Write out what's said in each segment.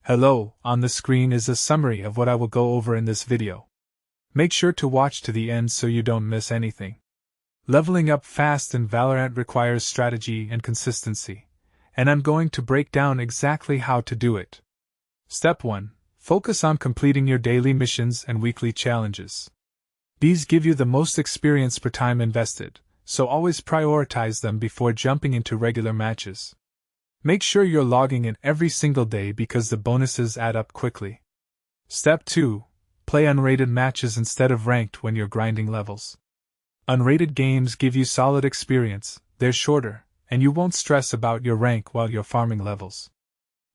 Hello, on the screen is a summary of what I will go over in this video. Make sure to watch to the end so you don't miss anything. Leveling up fast in Valorant requires strategy and consistency, and I'm going to break down exactly how to do it. Step 1. Focus on completing your daily missions and weekly challenges. These give you the most experience per time invested, so always prioritize them before jumping into regular matches. Make sure you're logging in every single day because the bonuses add up quickly. Step 2. Play unrated matches instead of ranked when you're grinding levels. Unrated games give you solid experience, they're shorter, and you won't stress about your rank while you're farming levels.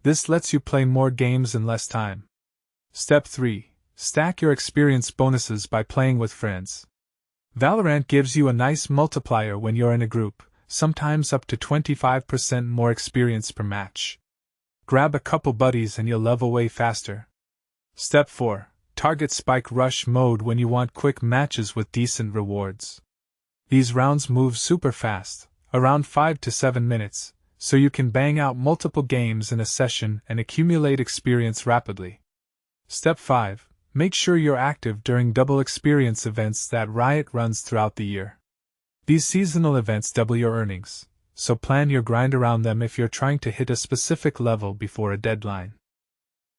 This lets you play more games in less time. Step 3. Stack your experience bonuses by playing with friends. Valorant gives you a nice multiplier when you're in a group, sometimes up to 25% more experience per match. Grab a couple buddies and you'll level way faster. Step 4. Target Spike Rush mode when you want quick matches with decent rewards. These rounds move super fast, around 5 to 7 minutes, so you can bang out multiple games in a session and accumulate experience rapidly. Step 5. Make sure you're active during double experience events that Riot runs throughout the year. These seasonal events double your earnings, so plan your grind around them if you're trying to hit a specific level before a deadline.